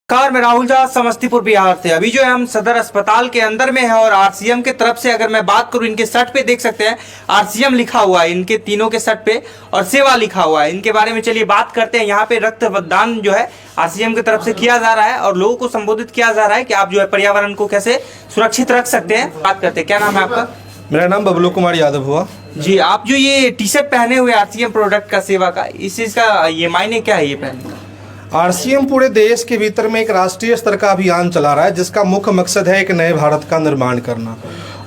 Car में राहुल झा समस्तीपुर बिहार से। अभी जो है हम सदर अस्पताल के अंदर में है और आरसीएम के तरफ से अगर मैं बात करूं, इनके शर्ट पे देख सकते हैं आरसीएम लिखा हुआ है, इनके तीनों के शर्ट पे, और सेवा लिखा हुआ है। इनके बारे में चलिए बात करते हैं। यहाँ पे रक्तदान जो है आरसीएम की तरफ से किया जा रहा है और लोगों को संबोधित किया जा रहा है कि आप जो है पर्यावरण को कैसे सुरक्षित रख सकते हैं। बात करते हैं, क्या नाम है आपका? मेरा नाम बबलू कुमार यादव हुआ जी। आप जो ये टी शर्ट पहने हुए आरसीएम प्रोडक्ट का, सेवा का, इस चीज का ये मायने क्या है ये पहनने का? आरसीएम पूरे देश के भीतर में एक राष्ट्रीय स्तर का अभियान चला रहा है जिसका मुख्य मकसद है एक नए भारत का निर्माण करना।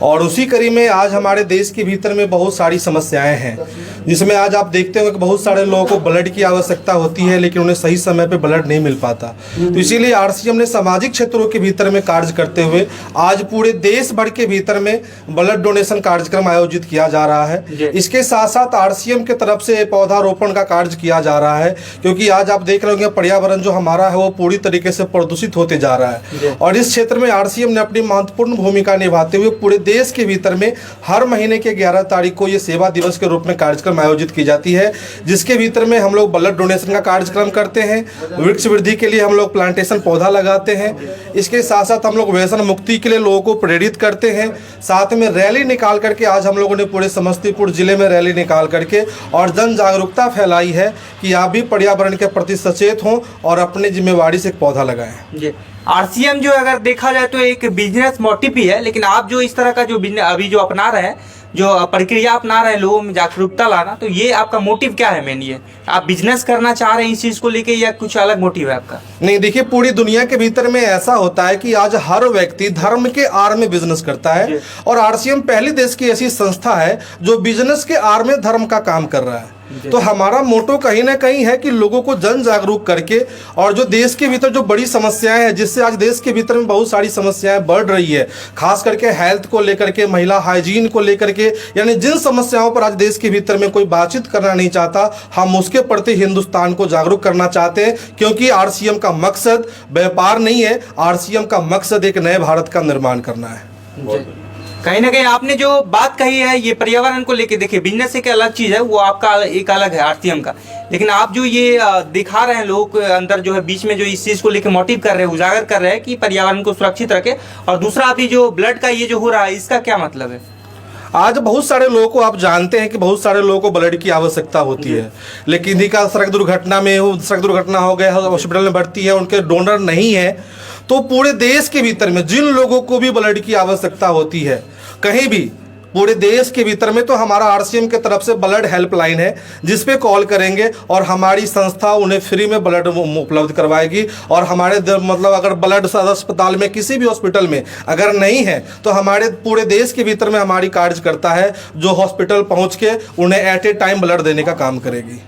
और उसी कड़ी में आज हमारे देश के भीतर में बहुत सारी समस्याएं हैं, जिसमें आज आप देखते हो कि बहुत सारे लोगों को ब्लड की आवश्यकता होती है लेकिन उन्हें सही समय पे ब्लड नहीं मिल पाता। तो इसीलिए आरसीएम ने सामाजिक क्षेत्रों के भीतर में कार्य करते हुए आज पूरे देश भर के भीतर में ब्लड डोनेशन कार्यक्रम आयोजित किया जा रहा है। इसके साथ साथ आरसीएम की तरफ से पौधारोपण का कार्य किया जा रहा है, क्योंकि आज आप देख रहे होंगे पर्यावरण जो हमारा है वो पूरी तरीके से प्रदूषित होते जा रहा है। और इस क्षेत्र में आरसीएम ने अपनी महत्वपूर्ण भूमिका निभाते हुए पूरे देश के भीतर में हर महीने के 11 तारीख को ये सेवा दिवस के रूप में कार्यक्रम आयोजित की जाती है, जिसके भीतर में हम लोग ब्लड डोनेशन का कार्यक्रम करते हैं, वृक्ष वृद्धि के लिए हम लोग प्लांटेशन पौधा लगाते हैं। इसके साथ साथ हम लोग व्यसन मुक्ति के लिए लोगों को प्रेरित करते हैं। साथ में रैली निकाल करके आज हम लोगों ने पूरे समस्तीपुर जिले में रैली निकाल करके और जन जागरूकता फैलाई है कि आप भी पर्यावरण के प्रति सचेत हों और अपनी जिम्मेवारी से एक पौधा लगाएं। आरसीएम जो अगर देखा जाए तो एक बिजनेस मोटिव ही है, लेकिन आप जो इस तरह का जो अभी जो अपना रहे हैं, जो प्रक्रिया अपना रहे हैं लोगों में जागरूकता लाना, तो ये आपका मोटिव क्या है? मेन ये आप बिजनेस करना चाह रहे हैं इस चीज को लेके या कुछ अलग मोटिव है आपका? नहीं, देखिए पूरी दुनिया के भीतर में ऐसा होता है कि आज हर व्यक्ति धर्म के आड़ में बिजनेस करता है और आरसीएम पहले देश की ऐसी संस्था है जो बिजनेस के आड़ में धर्म का काम कर रहा है। तो हमारा मोटो कहीं ना कहीं है कि लोगों को जन जागरूक करके और जो देश के भीतर जो बड़ी समस्याएं हैं, जिससे आज देश के भीतर में बहुत सारी समस्याएं बढ़ रही है, खास करके हेल्थ को लेकर के, महिला हाइजीन को लेकर के, यानी जिन समस्याओं पर आज देश के भीतर में कोई बातचीत करना नहीं चाहता, हम उसके प्रति हिंदुस्तान को जागरूक करना चाहते हैं। क्योंकि आरसीएम का मकसद व्यापार नहीं है, आरसीएम का मकसद एक नए भारत का निर्माण करना है। कहीं ना कहीं आपने जो बात कही है ये पर्यावरण को लेके, देखिए बिजनेस एक अलग चीज है, वो आपका एक अलग है आरसीएम का, लेकिन आप जो ये दिखा रहे हैं लोगों के अंदर जो है बीच में जो इस चीज को लेके मोटिव कर रहे हैं, उजागर कर रहे हैं कि पर्यावरण को सुरक्षित रखे, और दूसरा अभी जो ब्लड का ये जो हो रहा है इसका क्या मतलब है? आज बहुत सारे लोगों को आप जानते हैं कि बहुत सारे लोगों को ब्लड की आवश्यकता होती है, लेकिन इन्हीं का सड़क दुर्घटना हो गया, हॉस्पिटल में भर्ती है, उनके डोनर नहीं है। तो पूरे देश के भीतर में जिन लोगों को भी ब्लड की आवश्यकता होती है कहीं भी पूरे देश के भीतर में, तो हमारा आरसीएम के तरफ से ब्लड हेल्पलाइन है जिस पे कॉल करेंगे और हमारी संस्था उन्हें फ्री में ब्लड उपलब्ध करवाएगी। और हमारे मतलब अगर ब्लड अस्पताल में किसी भी हॉस्पिटल में अगर नहीं है तो हमारे पूरे देश के भीतर में हमारी कार्यकर्ता है जो हॉस्पिटल पहुंच के उन्हें एट ए टाइम ब्लड देने का काम करेगी।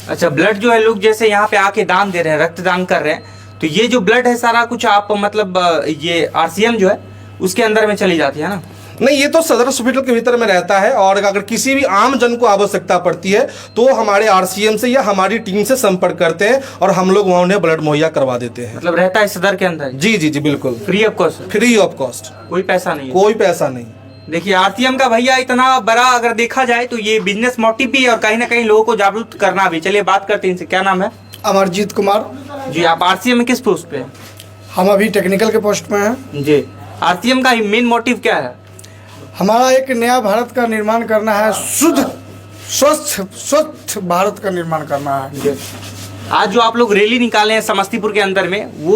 अच्छा, ब्लड जो है लोग जैसे यहाँ पे आके दान दे रहे हैं, रक्तदान कर रहे हैं, तो ये जो ब्लड है सारा कुछ आप मतलब ये आरसीएम जो है उसके अंदर में चली जाती है ना? नहीं, ये तो सदर हॉस्पिटल के भीतर में रहता है और अगर किसी भी आम जन को आवश्यकता पड़ती है तो हमारे आरसीएम से या हमारी टीम से संपर्क करते हैं और हम लोग वहाँ उन्हें ब्लड मुहैया करवा देते हैं। मतलब रहता है सदर के अंदर? जी जी जी, बिल्कुल free of cost. Free of cost, कोई पैसा नहीं? कोई पैसा नहीं। देखिए आरसीएम का भैया इतना बड़ा अगर देखा जाए तो ये बिजनेस मोटिव भी है और कहीं ना कहीं लोगों को जागरूक करना भी। चलिए बात करते हैं इनसे, क्या नाम है? अमरजीत कुमार जी। आप आरसीएम में किस पोस्ट पे? हम अभी टेक्निकल के पोस्ट में हैं जी। आरसीएम का मेन मोटिव क्या है? हमारा एक नया भारत का निर्माण करना है, शुद्ध स्वच्छ भारत का निर्माण करना है। आज जो आप लोग रैली निकाले हैं समस्तीपुर के अंदर में, वो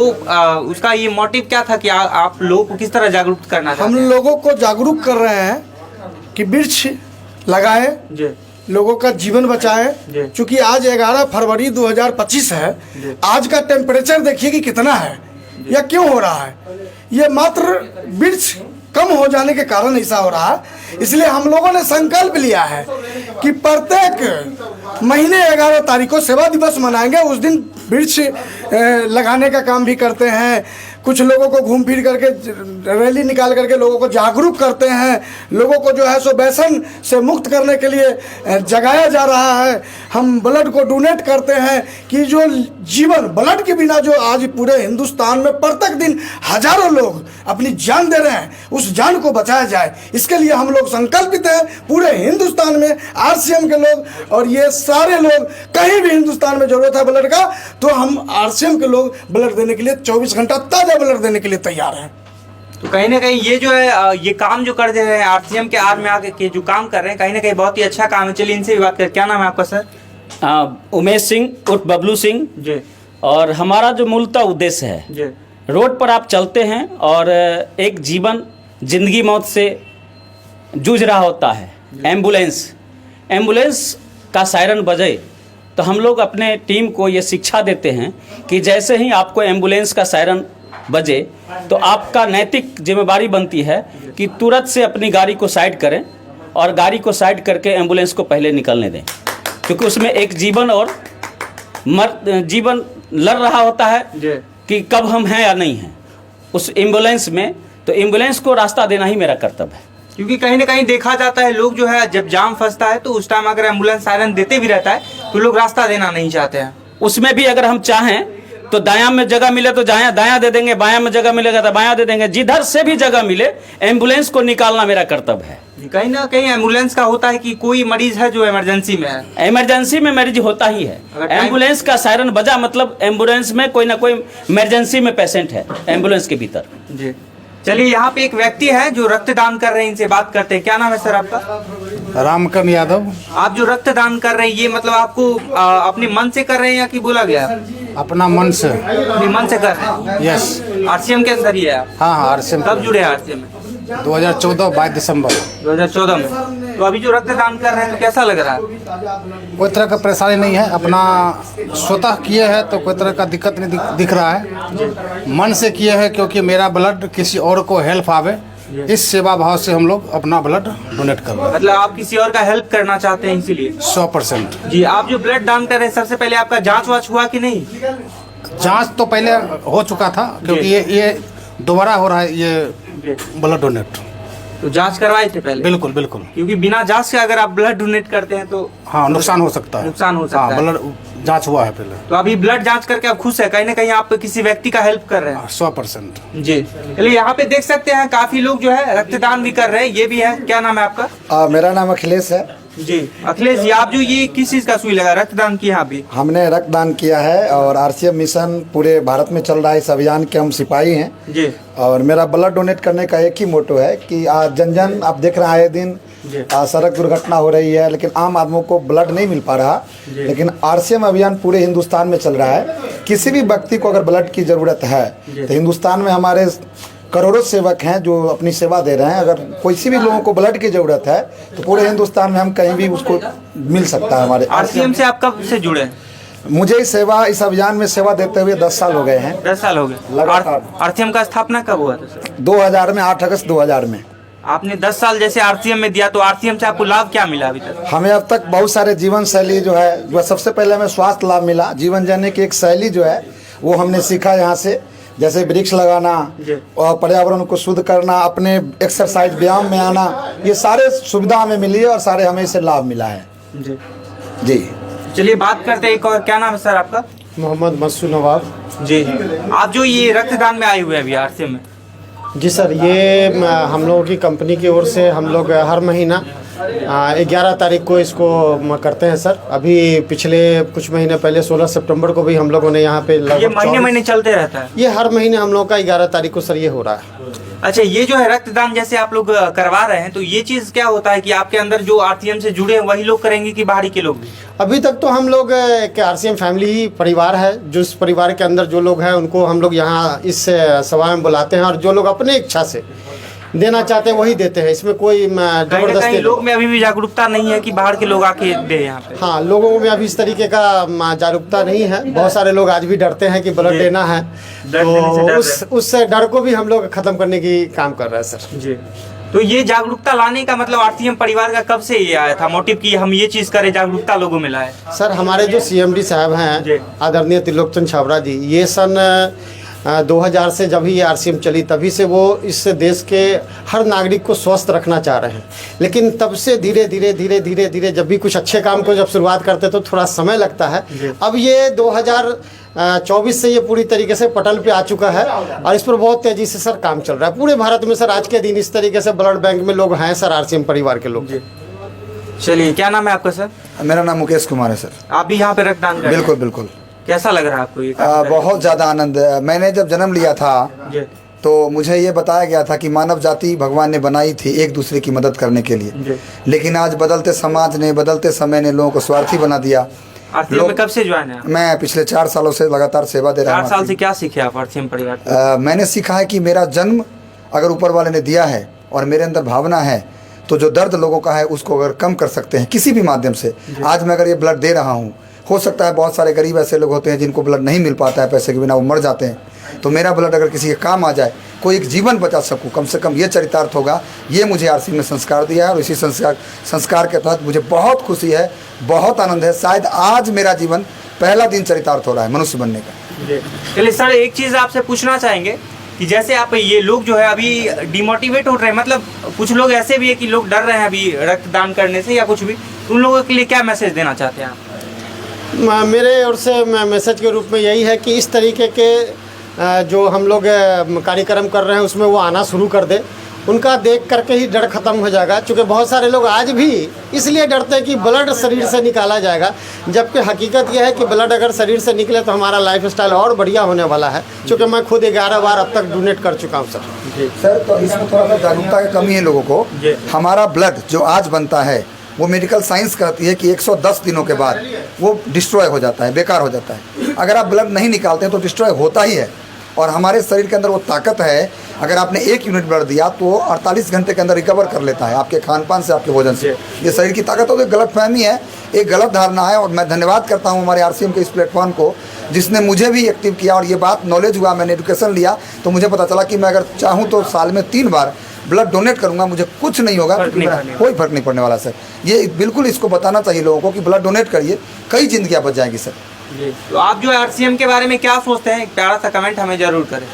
उसका ये मोटिव क्या था कि आप लोगों को किस तरह जागरूक करना? हम लोगों को जागरूक कर रहे हैं कि वृक्ष लगाए, लोगों का जीवन बचाए। क्योंकि आज 11 फरवरी 2025 है, आज का टेम्परेचर देखिए कि कितना है या क्यों हो रहा है। ये मात्र वृक्ष कम हो जाने के कारण ऐसा हो रहा है। इसलिए हम लोगों ने संकल्प लिया है कि प्रत्येक महीने 11 तारीख को सेवा दिवस मनाएंगे। उस दिन वृक्ष लगाने का काम भी करते हैं। कुछ लोगों को घूम फिर करके रैली निकाल करके लोगों को जागरूक करते हैं। लोगों को जो है सो व्यसन से मुक्त करने के लिए जगाया जा रहा है। हम ब्लड को डोनेट करते हैं कि जो जीवन ब्लड के बिना जो आज पूरे हिंदुस्तान में प्रत्येक दिन हजारों लोग अपनी जान दे रहे हैं, उस जान को बचाया जाए। इसके लिए हम लोग संकल्पित हैं पूरे हिंदुस्तान में आरसीएम के लोग, और ये सारे लोग कहीं भी हिंदुस्तान में जरूरत है ब्लड का तो हम आरसीएम आरसीएम के लोग ब्लड देने के लिए 24 घंटा ताज़ा ब्लड देने के लिए तैयार हैं। तो कहीं ना कहीं ये जो है ये काम जो कर दे रहे हैं आरसीएम के आर में आके के जो काम कर रहे हैं कहीं ना कहीं बहुत ही अच्छा काम है। चलिए इनसे भी बात करें। क्या नाम है आपका सर? उमेश सिंह उर्फ बबलू सिंह जी और हमारा जो मूलतः उद्देश्य है, जी रोड पर आप चलते हैं और एक जीवन जिंदगी मौत से जूझ रहा होता है। एम्बुलेंस का सायरन बजे तो हम लोग अपने टीम को ये शिक्षा देते हैं कि जैसे ही आपको एम्बुलेंस का सायरन बजे तो आपका नैतिक जिम्मेदारी बनती है कि तुरंत से अपनी गाड़ी को साइड करें और गाड़ी को साइड करके एम्बुलेंस को पहले निकलने दें, क्योंकि उसमें एक जीवन और जीवन लड़ रहा होता है कि कब हम हैं या नहीं हैं उस एम्बुलेंस में। तो एम्बुलेंस को रास्ता देना ही मेरा कर्तव्य है, क्योंकि कहीं ना कहीं देखा जाता है लोग जो है जब जाम फंसता है तो उस टाइम अगर एम्बुलेंस सायरन देते भी रहता है तो लोग रास्ता देना नहीं चाहते हैं। उसमें भी अगर हम चाहें तो दायां में जगह मिले तो दायां दे देंगे, बायां में जगह मिलेगा तो बायां दे देंगे, जिधर से भी जगह मिले एम्बुलेंस को निकालना मेरा कर्तव्य है। कहीं ना कहीं एम्बुलेंस का होता है कि कोई मरीज है जो इमरजेंसी में है, इमरजेंसी में मरीज होता ही है। एम्बुलेंस का सायरन बजा मतलब एम्बुलेंस में कोई ना कोई इमरजेंसी में पेशेंट है एम्बुलेंस के भीतर। जी चलिए यहाँ पे एक व्यक्ति है जो रक्तदान कर रहे हैं, इनसे बात करते हैं। क्या नाम है सर आपका? रामकरण यादव। आप जो रक्तदान कर रहे हैं ये मतलब आपको अपने मन से कर रहे हैं या कि बोला गया? अपना मन से। अपने मन से कर रहे हैं? यस। आरसीएम के अंदर ही है आप? हाँ हाँ आरसीएम। कब जुड़े हैं आरसीएम में? 2014 22 दिसंबर 2014 में। तो अभी जो रक्तदान कर रहे हैं तो कैसा लग रहा है? कोई तरह का परेशानी नहीं है, अपना स्वतः किए हैं तो कोई तरह का दिक्कत नहीं दिख रहा है। मन से किए हैं क्योंकि मेरा ब्लड किसी और को हेल्प आवे, इस सेवा भाव से हम लोग अपना ब्लड डोनेट कर रहे हैं। मतलब आप किसी और का हेल्प करना चाहते हैं इसीलिए? 100%। जी आप जो ब्लड दान कर रहे हैं सबसे पहले आपका जांच वाच हुआ कि नहीं? जांच तो पहले हो चुका था क्योंकि ये दोबारा हो रहा है ये ब्लड डोनेट। तो जांच करवाए थे पहले? बिल्कुल बिल्कुल, क्योंकि बिना जांच के अगर आप ब्लड डोनेट करते हैं तो हाँ नुकसान हो सकता है। नुकसान हो सकता है। ब्लड जांच हुआ है पहले। तो अभी ब्लड जांच करके आप खुश है? कहीं ना कहीं आप किसी व्यक्ति का हेल्प कर रहे हैं? 100%। जी चलिए यहाँ पे देख सकते हैं काफी लोग जो है रक्तदान भी कर रहे हैं। ये भी है। क्या नाम है आपका? मेरा नाम अखिलेश है। जी अखिलेश जी, आप जो ये किस चीज का सुई लगा रक्तदान किया? यहाँ पे हमने रक्तदान किया है और आरसीएम मिशन पूरे भारत में चल रहा है। इस अभियान के हम सिपाही हैं जी। और मेरा ब्लड डोनेट करने का एक ही मोटो है कि जन जन आप देख रहे हैं आए दिन सड़क दुर्घटना हो रही है लेकिन आम आदमियों को ब्लड नहीं मिल पा रहा, लेकिन आरसीएम अभियान पूरे हिंदुस्तान में चल रहा है। किसी भी व्यक्ति को अगर ब्लड की ज़रूरत है तो हिंदुस्तान में हमारे करोड़ों सेवक हैं जो अपनी सेवा दे रहे हैं। अगर किसी भी लोगों को ब्लड की ज़रूरत है तो पूरे हिंदुस्तान में हम कहीं भी उसको मिल सकता है। हमारे आरसीएम से आप कब से जुड़े हैं? मुझे इस अभियान में सेवा देते हुए 10 साल हो गए हैं। 10 साल हो गए लगातार। आरसीएम का स्थापना कब हुआ था सर? 2000 में, 8 अगस्त 2000 में। आपने 10 साल जैसे आरसीएम में दिया तो आरसीएम से आपको लाभ क्या मिला अभी तक? हमें अब तक बहुत सारे जीवन शैली जो है, जो सबसे पहले हमें स्वास्थ्य लाभ मिला। जीवन जीने की एक शैली जो है वो हमने सीखा यहाँ से, जैसे वृक्ष लगाना और पर्यावरण को शुद्ध करना, अपने एक्सरसाइज व्यायाम में आना, ये सारे सुविधा हमें मिली है और सारे हमें इससे लाभ मिला है। जी जी चलिए बात करते हैं एक और। क्या नाम है सर आपका? मोहम्मद मसूद नवाब। जी आप जो ये रक्तदान में आए हुए हैं अभी आरसीएम में? जी सर, ये हम लोगों की कंपनी की ओर से हम लोग हर महीना 11 तारीख को इसको करते हैं सर। अभी पिछले कुछ महीने पहले 16 सितंबर को भी हम लोगों ने यहाँ पे ये महीने चलते रहता है? ये हर महीने हम लोगों का 11 तारीख को सर ये हो रहा है। अच्छा, ये जो है रक्तदान जैसे आप लोग करवा रहे हैं तो ये चीज क्या होता है कि आपके अंदर जो आरसीएम से जुड़े हैं वही लोग करेंगे कि बाहरी के लोग भी? अभी तक तो हम लोग एक आरसीएम फैमिली ही परिवार है, जो इस परिवार के अंदर जो लोग हैं उनको हम लोग यहाँ इस सभा में बुलाते हैं और जो लोग अपने इच्छा से देना चाहते हैं वही देते हैं। इसमें कोई जबरदस्ती लोग में अभी भी जागरूकता नहीं है कि बाहर के लोग आके दे यहाँ पे? हाँ, लोगों में अभी इस तरीके का जागरूकता नहीं है। बहुत सारे लोग आज भी डरते हैं कि ब्लड देना है, तो उस डर को भी हम लोग खत्म करने की काम कर रहे हैं सर। जी तो ये जागरूकता लाने का मतलब आरसीएम परिवार का कब से ये आया था मोटिव कि हम ये चीज करें, जागरूकता लोगों में लाए? सर हमारे जो सीएमडी साहब हैं आदरणीय त्रिलोकचंद छाबड़ा जी, ये सन 2000 से जब ही आरसीएम चली तभी से वो इस देश के हर नागरिक को स्वस्थ रखना चाह रहे हैं। लेकिन तब से धीरे धीरे जब भी कुछ अच्छे काम को जब शुरुआत करते तो थोड़ा समय लगता है। अब ये 2024 से ये पूरी तरीके से पटल पे आ चुका है और इस पर बहुत तेजी से सर काम चल रहा है पूरे भारत में। सर आज के दिन इस तरीके से ब्लड बैंक में लोग हैं सर, आरसीएम परिवार के लोग। चलिए, क्या नाम है आपका सर? मेरा नाम मुकेश कुमार है सर। आप भी यहाँ पे रक्तदान कर रहे हैं? बिल्कुल बिल्कुल। कैसा लग रहा है आपको ये काम करके? बहुत ज़्यादा आनंद मैंने जब जन्म लिया था जी तो मुझे ये बताया गया था कि मानव जाति भगवान ने बनाई थी एक दूसरे की मदद करने के लिए, जी। लेकिन आज बदलते समाज ने, बदलते समय ने लोगों को स्वार्थी बना दिया। आरसीएम में कब से ज्वाइन है आप? मैं पिछले 4 सालों से लगातार सेवा दे रहा 4 हूँ। साल से क्या सीखे आप आरसीएम परिवार से? मैंने सीखा है कि मेरा जन्म अगर ऊपर वाले ने दिया है और मेरे अंदर भावना है तो जो दर्द लोगों का है उसको अगर कम कर सकते हैं किसी भी माध्यम से। आज मैं अगर ये ब्लड दे रहा हूँ, हो सकता है बहुत सारे गरीब ऐसे लोग होते हैं जिनको ब्लड नहीं मिल पाता है, पैसे के बिना वो मर जाते हैं, तो मेरा ब्लड अगर किसी के काम आ जाए, कोई एक जीवन बचा सकूं, कम से कम ये चरितार्थ होगा। ये मुझे आरसीएम में संस्कार दिया है और इसी संस्कार के तहत मुझे बहुत खुशी है, बहुत आनंद है। शायद आज मेरा जीवन पहला दिन चरितार्थ हो रहा है मनुष्य बनने का। चलिए सर, एक चीज़ आपसे पूछना चाहेंगे कि जैसे आप ये लोग जो है अभी डिमोटिवेट हो रहे हैं, मतलब कुछ लोग ऐसे भी है कि लोग डर रहे हैं अभी रक्तदान करने से या कुछ भी, उन लोगों के लिए क्या मैसेज देना चाहते हैं आप? मेरे ओर से मैसेज के रूप में यही है कि इस तरीके के जो हम लोग कार्यक्रम कर रहे हैं उसमें वो आना शुरू कर दे। उनका देख करके ही डर ख़त्म हो जाएगा, क्योंकि बहुत सारे लोग आज भी इसलिए डरते हैं कि ब्लड शरीर से निकाला जाएगा, जबकि हकीकत यह है कि ब्लड अगर शरीर से निकले तो हमारा लाइफ स्टाइल और बढ़िया होने वाला है। क्योंकि मैं खुद 11 बार अब तक डोनेट कर चुका हूँ सर। सर तो इसमें थोड़ा सा जागरूकता की कमी है लोगों को। हमारा ब्लड जो आज बनता है वो मेडिकल साइंस कहती है कि 110 दिनों के बाद वो डिस्ट्रॉय हो जाता है, बेकार हो जाता है। अगर आप ब्लड नहीं निकालते तो डिस्ट्रॉय होता ही है। और हमारे शरीर के अंदर वो ताकत है, अगर आपने 1 यूनिट ब्लड दिया तो वो 48 घंटे के अंदर रिकवर कर लेता है, आपके खान पान से, आपके भोजन से। ये शरीर की ताकत हो तो गलत फहमी है, एक गलत धारणा है। और मैं धन्यवाद करता हूँ हमारे आरसीएम के इस प्लेटफॉर्म को जिसने मुझे भी एक्टिव किया और ये बात नॉलेज हुआ, मैंने एजुकेशन लिया तो मुझे पता चला कि मैं अगर चाहूँ तो साल में 3 बार ब्लड डोनेट करूंगा, मुझे कुछ नहीं होगा, कोई फर्क नहीं पड़ने वाला सर। ये बिल्कुल इसको बताना चाहिए लोगों को कि ब्लड डोनेट करिए, कई जिंदगियां बच जाएंगी सर। तो आप जो आरसीएम के बारे में क्या सोचते हैं, एक प्यारा सा कमेंट हमें जरूर करें।